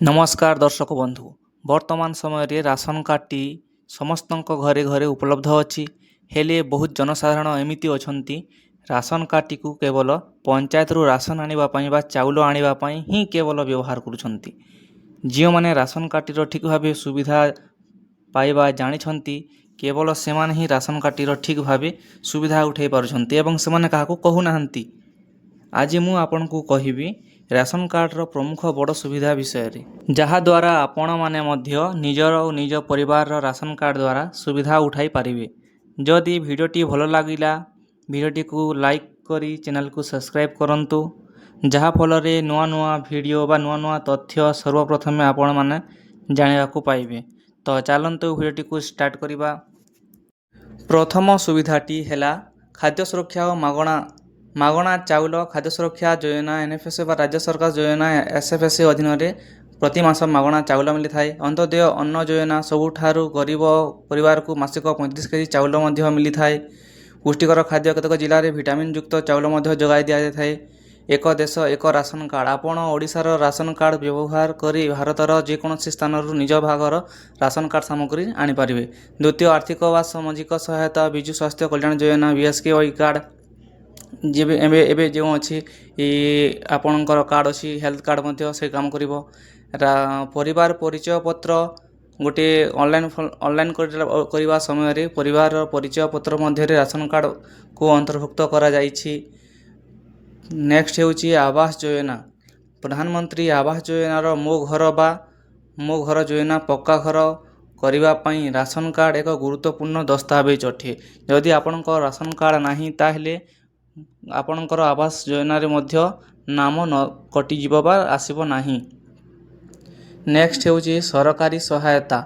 नमस्कार दर्शक बंधु वर्तमान समय राशन कार्डटी समस्त घरे घरे उपलब्ध अच्छी हेले बहुत जनसाधारण एमती अच्छा राशन कार्डटी को केवल पंचायत रु राशन आने चाउल आने ही केवल व्यवहार करुँच जो मैंने राशन कार्डटी ठीक भाव सुविधा पाइबा जानी केवल से ही राशन कार्डटी ठीक भाव सुविधा उठे पार्टी क्या कहूना। आज मु आपण को कहिबी राशन कार्डर प्रमुख बड़ सुविधा विषय जहाद्वारा आपण माने मध्य निजर और निज परिवार राशन कार्ड द्वारा सुविधा उठाई पारिबे। जदि भिडियोटी भल लगिला भिडियोटी को लाइक करी चैनल को सब्सक्राइब करंतु जहा फल रे नुआ नुआ भिडियो बा नुआ नुआ तथ्य सर्वप्रथम आपण माने जानिबा को पाइबे। तो चलंतु भिडियोटी को स्टार्ट करिबा। प्रथम सुविधाटी हैला खाद्य सुरक्षा और मागणा चाउल खाद्य सुरक्षा योजना एनएफएसए बा राज्य सरकार योजना एसएफएसए अधीन में प्रति मास मागणा चाउल मिली थाए। अंत्योदय अन्न योजना सबुठारु गरीब परिवार को मासिक 35 केजी चाउल मिली थाए। पुष्टिकर खाद्य केतक जिले में विटामिन युक्त चाउल जोगाई दि जाए। एक देश एक राशन कार्ड आपण ओडिशार राशन कार्ड व्यवहार करी भारतर जेकोसी स्थान निज भागर राशन कार्ड सामग्री आनीपारे। द्वितीय आर्थिक व सामाजिक सहायता विजु स्वास्थ्य कल्याण योजना बीएसकेवाई कार्ड एबे जो अच्छी आपणकर कार्ड अच्छी हेल्थ कार्ड से काम करिवो। परिवार परिचय पत्र गोटे ऑनलाइन करवा समय परिवार परिचय पत्र मध्य राशन कार्ड को अंतर्भुक्त करा जाइछि। नेक्स्ट होची आवास योजना प्रधानमंत्री आवास योजनार मो घर योजना पक्का घर करिबा पई राशन कार्ड एक गुरुत्वपूर्ण दस्तावेज अटे। यदि आपणक राशन कार्ड नाही ताहेले आपणकर आवास योजना रे मध्य नाम न कटिजिब बा आसिब नाही। नेक्स्ट होची सरकारी सहायता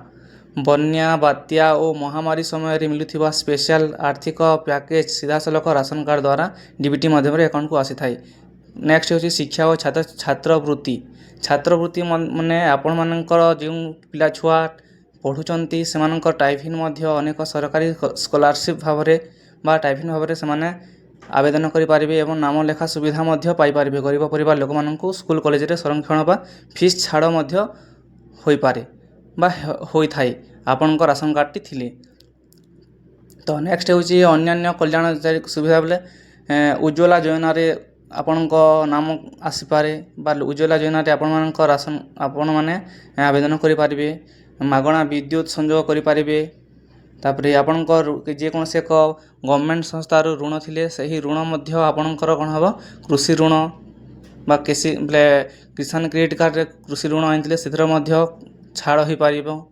बन्या बात्या और महामारी समय मिलुथिबा स्पेशल आर्थिक पैकेज सीधा सलख राशन कार्ड द्वारा डीबीटी माध्यम अकाउंट को आसी थाए। नेक्स्ट होची शिक्षा और छात्रवृत्ति माने आपण मानकर जो पिला छुआ पढ़ुचंती सेमानकर टाइफिन मध्य अनेक सरकारी स्कॉलरशिप भाव बा टाइफिन भाव से आवेदन करें और नाम लेखा सुविधा मध्य पाई पारिबे। गरीब परिवार लोक माननकु स्कूल कॉलेज रे संरक्षण बा फीस छाड़ मध्य होई पारे बा होई थाई आपनक राशन कार्डटी थिले। तो नेक्स्ट होची अन्यान्य कल्याण सुविधा बोले उज्ज्वला योजना रे आपनक नाम आसी पारे बा उज्ज्वला योजना रे आपण मानक राशन आपण माने आवेदन करि पारिबे। मागणा विद्युत संयोग करि पारिबे। तापरे आपणकर जेकोसी एक गवर्नमेंट संस्थार ऋण थिले सही ऋण मध्य आपणकर कौन हम कृषि ऋण बा किसान क्रेडिट कार्ड कृषि ऋण आनी से छाड़ हो पार।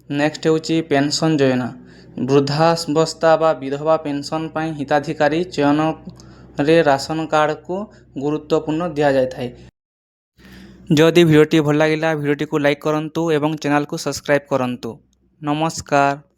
नेक्स्ट होची पेंशन योजना वृद्धावस्था बा विधवा पेंशन पाई हिताधिकारी चयन रे राशन कार्ड को गुरुत्वपूर्ण दि जाए। जदि भिडियोटी भल लगिला भिडियोटी को लाइक करंतु एवं चैनल को सब्सक्राइब करंतु। नमस्कार।